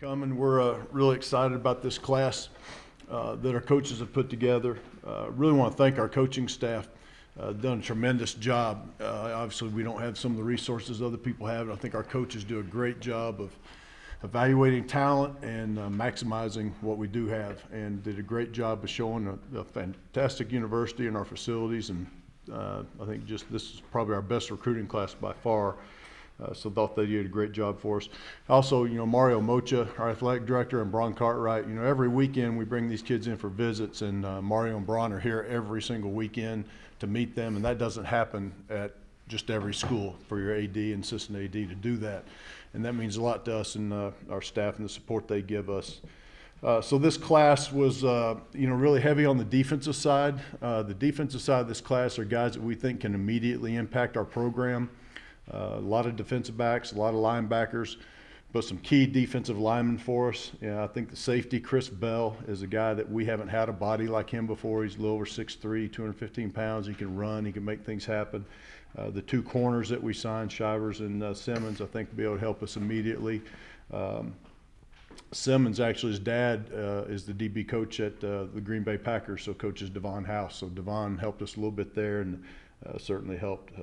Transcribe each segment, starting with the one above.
Coming. We're really excited about this class that our coaches have put together. Really want to thank our coaching staff. Done a tremendous job. Obviously, we don't have some of the resources other people have, and I think our coaches do a great job of evaluating talent and maximizing what we do have, and did a great job of showing a fantastic university in our facilities. And I think this is probably our best recruiting class by far. So thought they did a great job for us. Also, Mario Mocha, our athletic director, and Bron Cartwright, every weekend we bring these kids in for visits, and Mario and Bron are here every single weekend to meet them, and that doesn't happen at just every school for your AD and assistant AD to do that. And that means a lot to us and our staff and the support they give us. So this class was, really heavy on the defensive side. The defensive side of this class are guys that we think can immediately impact our program. A lot of defensive backs, a lot of linebackers, but some key defensive linemen for us. I think the safety, Chris Bell, is a guy that we haven't had a body like him before. He's a little over 6'3", 215 pounds. He can run. He can make things happen. The two corners that we signed, Shivers and Simmons, I think will be able to help us immediately. Simmons, actually, his dad is the DB coach at the Green Bay Packers, so coaches Devon House. So Devon helped us a little bit there and certainly helped.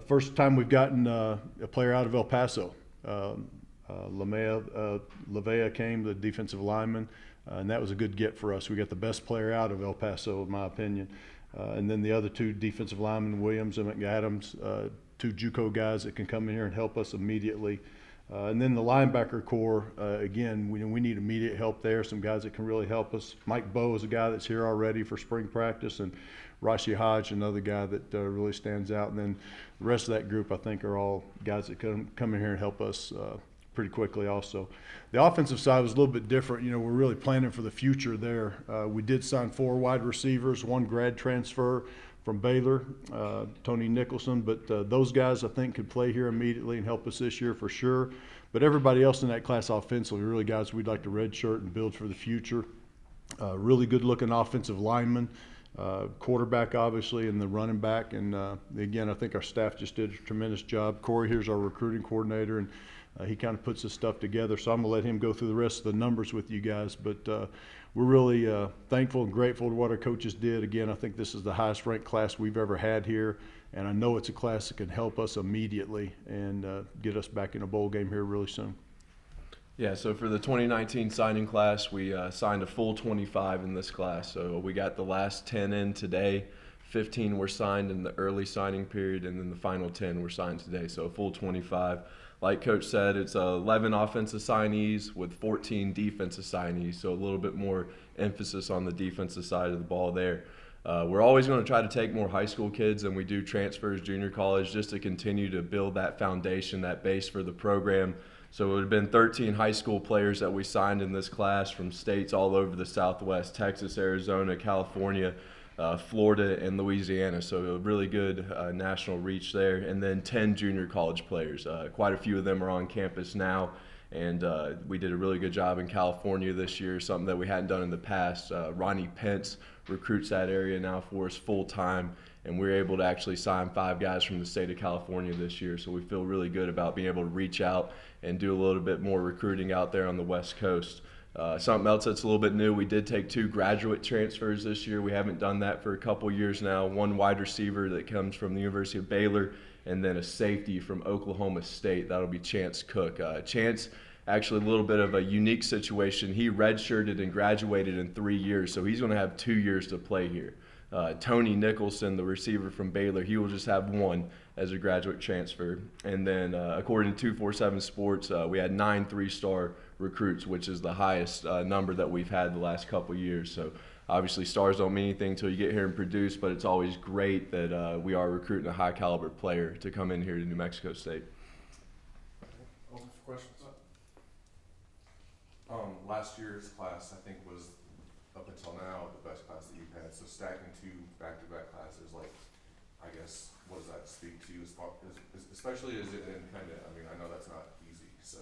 First time we've gotten a player out of El Paso. Lavea came, the defensive lineman, and that was a good get for us. We got the best player out of El Paso, in my opinion. And then the other two defensive linemen, Williams and McAdams, two JUCO guys that can come in here and help us immediately. And then the linebacker core, again, we need immediate help there, some guys that can really help us. Mike Bowe is a guy that's here already for spring practice, and Rashi Hodge, another guy that really stands out. And then the rest of that group, I think, are all guys that come in here and help us pretty quickly also. The offensive side was a little bit different. We're really planning for the future there. We did sign 4 wide receivers, 1 grad transfer from Baylor, Tony Nicholson, but those guys I think could play here immediately and help us this year for sure. But everybody else in that class offensively, really guys we'd like to redshirt and build for the future. Really good looking offensive linemen, quarterback obviously, and the running back. And again, I think our staff just did a tremendous job. Cory here's our recruiting coordinator, and he kind of puts this stuff together. So I'm gonna let him go through the rest of the numbers with you guys, but we're really thankful and grateful to what our coaches did. Again, I think this is the highest ranked class we've ever had here, and I know it's a class that can help us immediately and get us back in a bowl game here really soon. Yeah, so for the 2019 signing class, we signed a full 25 in this class. So we got the last 10 in today. 15 were signed in the early signing period, and then the final 10 were signed today, so a full 25. Like Coach said, it's 11 offensive signees with 14 defensive signees, so a little bit more emphasis on the defensive side of the ball there. We're always going to try to take more high school kids than we do transfers, junior college, just to continue to build that foundation, that base for the program. So it would have been 13 high school players that we signed in this class from states all over the Southwest, Texas, Arizona, California, Florida, and Louisiana. So a really good national reach there. And then 10 junior college players. Quite a few of them are on campus now. And we did a really good job in California this year, something that we hadn't done in the past. Ronnie Pence recruits that area now for us full time. And we were able to actually sign 5 guys from the state of California this year. So we feel really good about being able to reach out and do a little bit more recruiting out there on the West Coast. Something else that's a little bit new, we did take 2 graduate transfers this year. We haven't done that for a couple years now. 1 wide receiver that comes from the University of Baylor, and then a safety from Oklahoma State. That'll be Chance Cook. Chance, actually a little bit of a unique situation. He redshirted and graduated in 3 years, so he's going to have 2 years to play here. Tony Nicholson, the receiver from Baylor, he will just have 1 as a graduate transfer. And then according to 247 Sports, we had 9 3-star recruits, which is the highest number that we've had the last couple years. So obviously stars don't mean anything until you get here and produce, but it's always great that we are recruiting a high caliber player to come in here to New Mexico State. Open for questions. Last year's class, I think, was up until now the best class that you've had. So stacking 2 back-to-back classes, like, I guess, what does that speak to you as far as, especially as it independent? I mean, I know that's not easy, so.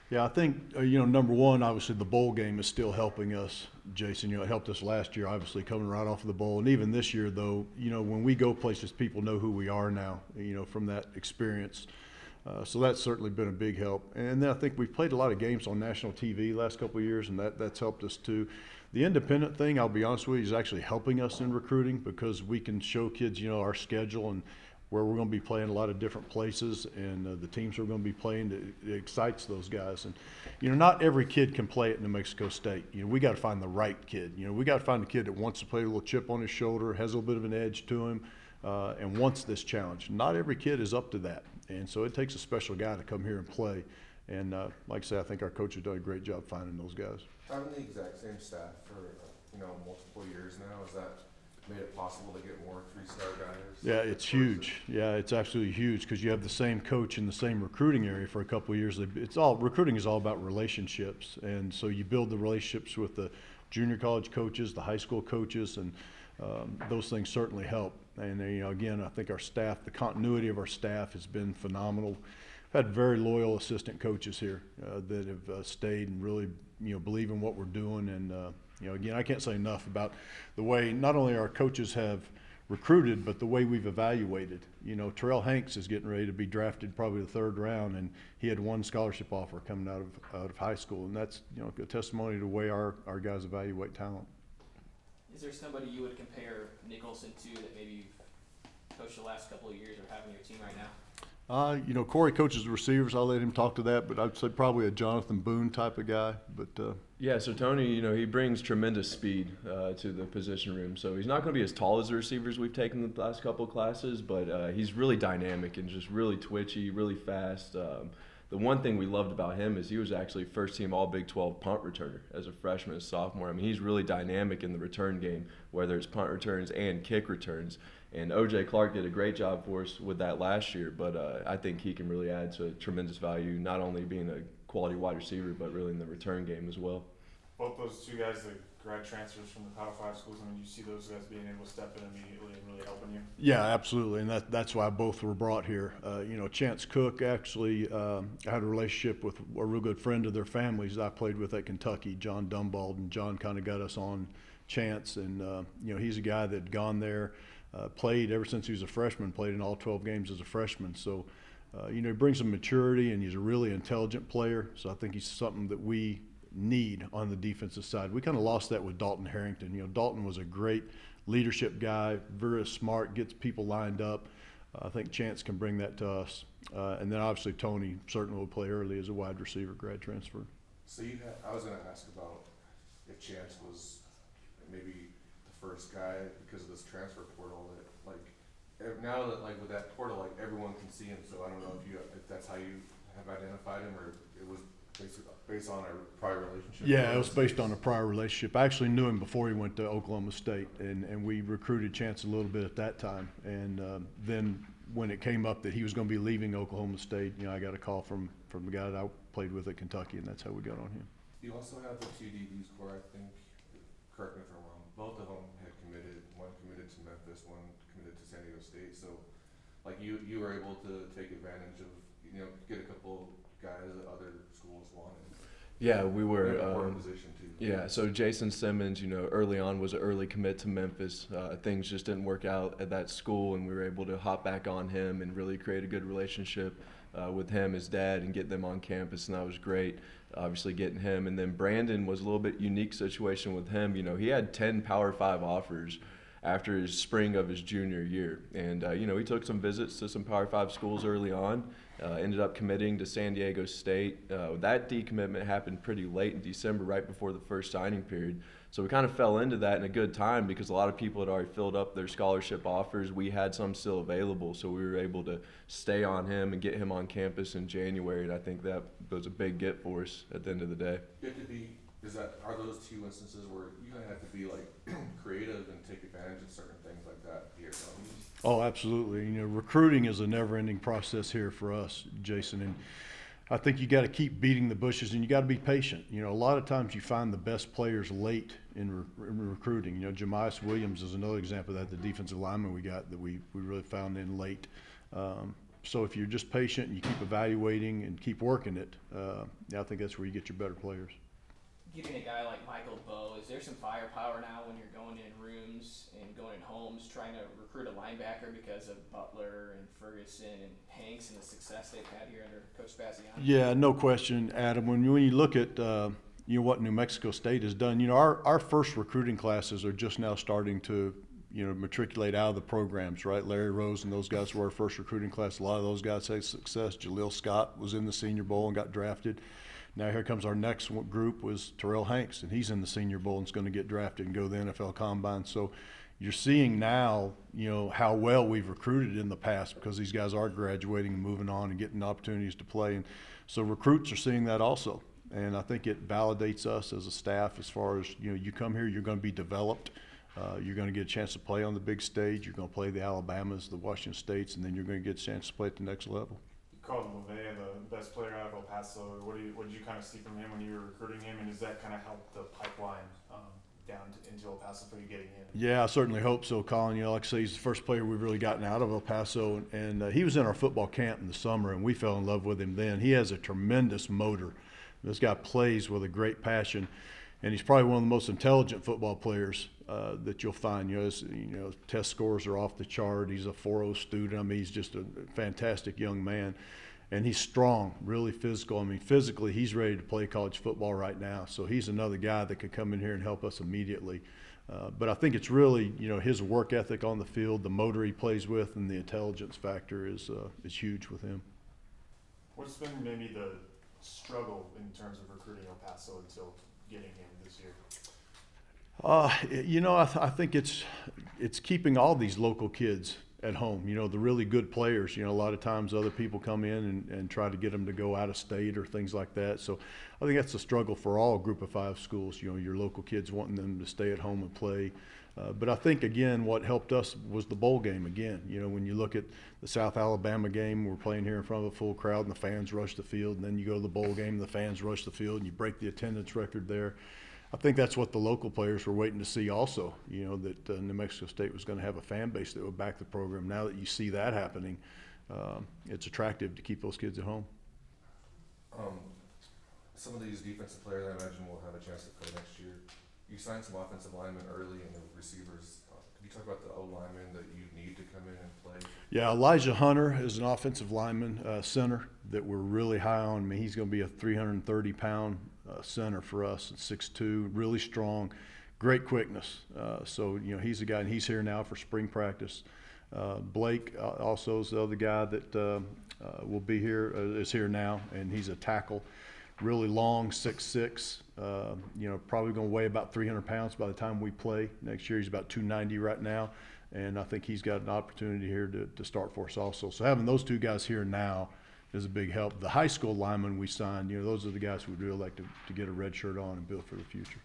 Yeah, I think, number one, obviously the bowl game is still helping us, Jason. It helped us last year, obviously, coming right off of the bowl. And even this year, though, when we go places, people know who we are now, from that experience. So that's certainly been a big help. And then I think we've played a lot of games on national TV last couple of years, and that's helped us too. The independent thing, I'll be honest with you, is actually helping us in recruiting because we can show kids, our schedule and where we're going to be playing a lot of different places and the teams we're going to be playing. It excites those guys. And, not every kid can play at New Mexico State. We got to find the right kid. We got to find the kid that wants to play with a little chip on his shoulder, has a little bit of an edge to him, and wants this challenge. Not every kid is up to that. And so it takes a special guy to come here and play. And like I said, I think our coach has done a great job finding those guys. Having the exact same staff for, multiple years now, has that made it possible to get more 3-star guys? Yeah, it's huge. Yeah, it's absolutely huge because you have the same coach in the same recruiting area for a couple of years. Recruiting is all about relationships. And so you build the relationships with the junior college coaches, the high school coaches, and those things certainly help. And again, I think our staff, the continuity of our staff has been phenomenal. We've had very loyal assistant coaches here that have stayed and really, believe in what we're doing. And again, I can't say enough about the way not only our coaches have recruited, but the way we've evaluated. Terrell Hanks is getting ready to be drafted probably the 3rd round, and he had 1 scholarship offer coming out of high school, and that's a testimony to the way our guys evaluate talent. Is there somebody you would compare Nicholson to that maybe you've coached the last couple of years or have on your team right now? Cory coaches the receivers. I'll let him talk to that, but I'd say probably a Jonathan Boone type of guy. But yeah, so Tony, he brings tremendous speed to the position room. So he's not going to be as tall as the receivers we've taken the last couple of classes, but he's really dynamic and just really twitchy, really fast. The one thing we loved about him is he was actually first-team All-Big 12 punt returner as a freshman and sophomore. I mean, he's really dynamic in the return game, whether it's punt returns and kick returns. And O.J. Clark did a great job for us with that last year, but I think he can really add to tremendous value, not only being a quality wide receiver, but really in the return game as well. Both those two guys, the grad transfers from the Power 5 schools, you see those guys being able to step in immediately and really helping you? Yeah, absolutely, and that's why both were brought here. Chance Cook actually had a relationship with a real good friend of their families I played with at Kentucky, John Dumbald, and John kind of got us on Chance, and he's a guy that had gone there, played ever since he was a freshman, played in all 12 games as a freshman. So, he brings some maturity, and he's a really intelligent player. So I think he's something that we need on the defensive side. We kind of lost that with Dalton Harrington. Dalton was a great leadership guy, very smart, gets people lined up. I think Chance can bring that to us. And then obviously Tony certainly will play early as a wide receiver grad transfer. So I was going to ask about if Chance was maybe the first guy because of this transfer portal that now that with that portal everyone can see him. So I don't know if that's how you have identified him, or it was based on a prior relationship? Yeah, it was based on a prior relationship. I actually knew him before he went to Oklahoma State, and we recruited Chance a little bit at that time. And then when it came up that he was going to be leaving Oklahoma State, I got a call from the guy that I played with at Kentucky, and that's how we got on him. You also have the 2 DBs, Cory, I think. Correct me if I'm wrong. Both of them had committed. One committed to Memphis, one committed to San Diego State. So, you were able to take advantage of, get a couple guys that other schools wanted. Yeah, we were. Important position too. Yeah, so Jason Simmons, early on was an early commit to Memphis. Things just didn't work out at that school, and we were able to hop back on him and really create a good relationship with him, his dad, and get them on campus, and that was great. Obviously getting him, and then Brandon was a little bit unique situation with him. He had 10 Power 5 offers after his spring of his junior year, and he took some visits to some Power 5 schools early on. Ended up committing to San Diego State. That decommitment happened pretty late in December, right before the first signing period. So we kind of fell into that in a good time because a lot of people had already filled up their scholarship offers. We had some still available, so we were able to stay on him and get him on campus in January, and I think that was a big get for us at the end of the day. Are those 2 instances where you have to be creative and take advantage of certain things like that here? Oh, absolutely. Recruiting is a never-ending process here for us, Jason, and I think you got to keep beating the bushes, and you got to be patient. A lot of times you find the best players late in recruiting. Jemias Williams is another example of that, the defensive lineman we got that we really found in late. So if you're just patient and you keep evaluating and keep working it, I think that's where you get your better players. getting a guy like Michael Bowe, is there some firepower now when you're going in rooms and going in homes trying to recruit a linebacker because of Butler and Ferguson and Hanks and the success they've had here under Coach Bassiani? Yeah, no question, Adam. When you look at what New Mexico State has done, our first recruiting classes are just now starting to matriculate out of the programs, right? Larry Rose and those guys were our first recruiting class. A lot of those guys had success. Jaleel Scott was in the Senior Bowl and got drafted. Now here comes our next group was Terrell Hanks, and he's in the Senior Bowl and is going to get drafted and go to the NFL Combine. So you're seeing now, how well we've recruited in the past because these guys are graduating and moving on and getting opportunities to play. And so recruits are seeing that also. And I think it validates us as a staff as far as, you come here, you're going to be developed. You're going to get a chance to play on the big stage. You're going to play the Alabamas, the Washington States, and then you're going to get a chance to play at the next level. You called LeVay the best player out of El Paso. What did you kind of see from him when you were recruiting him, and does that kind of help the pipeline into El Paso for you getting in? Yeah, I certainly hope so, Colin. Like I say, he's the first player we've really gotten out of El Paso, and he was in our football camp in the summer, and we fell in love with him then. He has a tremendous motor. This guy plays with a great passion, and he's probably one of the most intelligent football players that you'll find. Test scores are off the chart. He's a 4.0 student. I mean, he's just a fantastic young man. And he's strong, really physical. I mean, physically, he's ready to play college football right now. So he's another guy that could come in here and help us immediately. But I think it's really, his work ethic on the field, the motor he plays with, and the intelligence factor is huge with him. What's been maybe the struggle in terms of recruiting El Paso until getting him this year? I think it's keeping all these local kids at home. The really good players. A lot of times other people come in and try to get them to go out of state or things like that. So I think that's a struggle for all Group of 5 schools. Your local kids wanting them to stay at home and play. But I think, again, what helped us was the bowl game again. When you look at the South Alabama game, we're playing here in front of a full crowd and the fans rush the field. And then you go to the bowl game, the fans rush the field, and you break the attendance record there. I think that's what the local players were waiting to see also, that New Mexico State was going to have a fan base that would back the program. Now that you see that happening, it's attractive to keep those kids at home. Some of these defensive players, I imagine, will have a chance to play next year. You signed some offensive linemen early and the receivers. Could you talk about the O-linemen that you need to come in and play? Yeah, Elijah Hunter is an offensive lineman, center, that we're really high on. I mean, he's going to be a 330-pound center for us at 6'2", really strong, great quickness. So he's a guy, and he's here now for spring practice. Blake also is the other guy that will be here, is here now, and he's a tackle, really long, 6'6". Probably going to weigh about 300 pounds by the time we play next year. He's about 290 right now, and I think he's got an opportunity here to start for us also. So having those two guys here now is a big help. The high school linemen we signed, those are the guys who would really like to get a red shirt on and build for the future.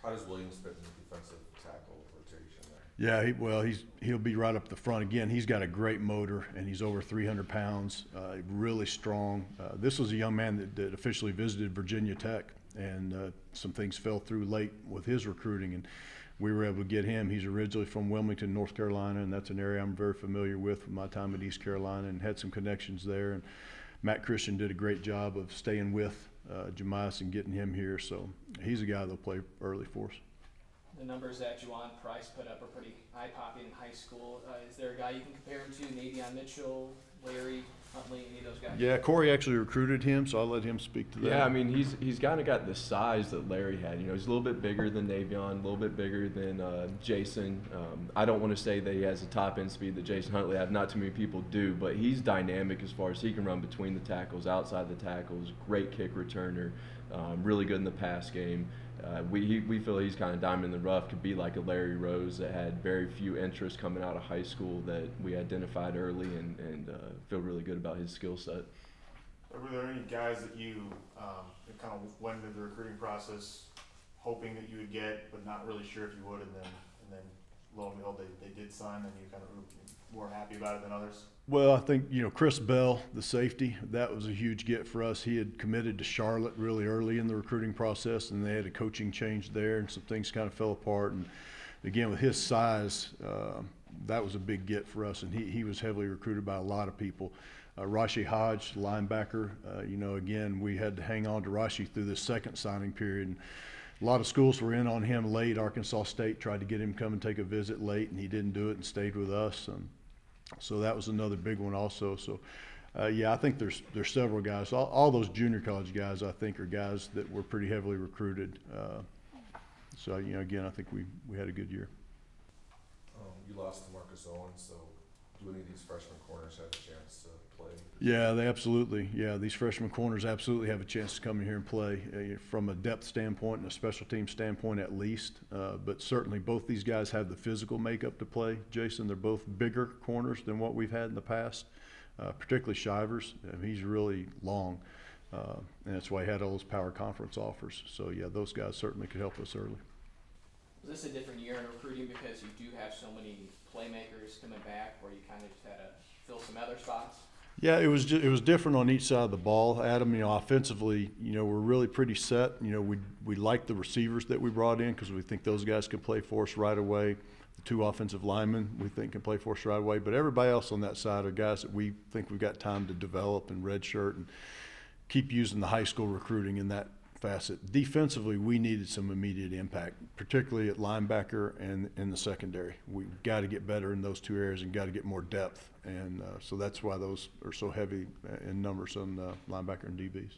How does Williams fit in the defensive tackle rotation there? Yeah, he'll be right up the front. Again, he's got a great motor, and he's over 300 pounds, really strong. This was a young man that officially visited Virginia Tech, and some things fell through late with his recruiting, and we were able to get him. He's originally from Wilmington, North Carolina, and that's an area I'm very familiar with from my time at East Carolina, and had some connections there. And Matt Christian did a great job of staying with Jemias and getting him here. So he's a guy that'll play early for us. The numbers that Juwan Price put up are pretty eye-popping in high school. Is there a guy you can compare him to? Navion Mitchell, Larry Huntley, any of those guys? Yeah, Cory actually recruited him, so I'll let him speak to that. Yeah, I mean, he's kind of got the size that Larry had. He's a little bit bigger than Navion, a little bit bigger than Jason. I don't want to say that he has the top-end speed that Jason Huntley had. Not too many people do, but he's dynamic as far as he can run between the tackles, outside the tackles, great kick returner, really good in the pass game. We feel he's kind of diamond in the rough, could be like a Larry Rose that had very few interests coming out of high school that we identified early, and feel really good about his skill set. Were there any guys that you kind of went into the recruiting process hoping that you would get, but not really sure if you would, and then lo and behold they did sign, and you kind of were more happy about it than others? Well, I think, Chris Bell, the safety, that was a huge get for us. He had committed to Charlotte really early in the recruiting process, and they had a coaching change there, and some things kind of fell apart. And again, with his size, that was a big get for us, and he was heavily recruited by a lot of people. Rashi Hodge, linebacker, you know, again, we had to hang on to Rashi through this second signing period. And a lot of schools were in on him late. Arkansas State tried to get him to come and take a visit late, and he didn't do it and stayed with us. So that was another big one also. So, yeah, I think there's several guys. All those junior college guys, I think, are guys that were pretty heavily recruited. So, you know, again, I think we had a good year. You lost to Marcus Owens, so do any of these freshman corners have a chance to play? Yeah, they absolutely. Yeah, these freshman corners absolutely have a chance to come in here and play from a depth standpoint and a special team standpoint at least. But certainly both these guys have the physical makeup to play. Jason, they're both bigger corners than what we've had in the past, particularly Shivers. He's really long, and that's why he had all those power conference offers. So, yeah, those guys certainly could help us early. Was this a different year in recruiting because you do have so many playmakers coming back, where you kind of just had to fill some other spots? Yeah, it was different on each side of the ball, Adam. You know, offensively, you know, we're really pretty set. You know, we like the receivers that we brought in because we think those guys can play for us right away. The two offensive linemen we think can play for us right away. But everybody else on that side are guys that we think we've got time to develop and redshirt and keep using the high school recruiting in that facet. Defensively, we needed some immediate impact, particularly at linebacker and in the secondary. We've got to get better in those two areas and got to get more depth. And so that's why those are so heavy in numbers on linebacker and DBs.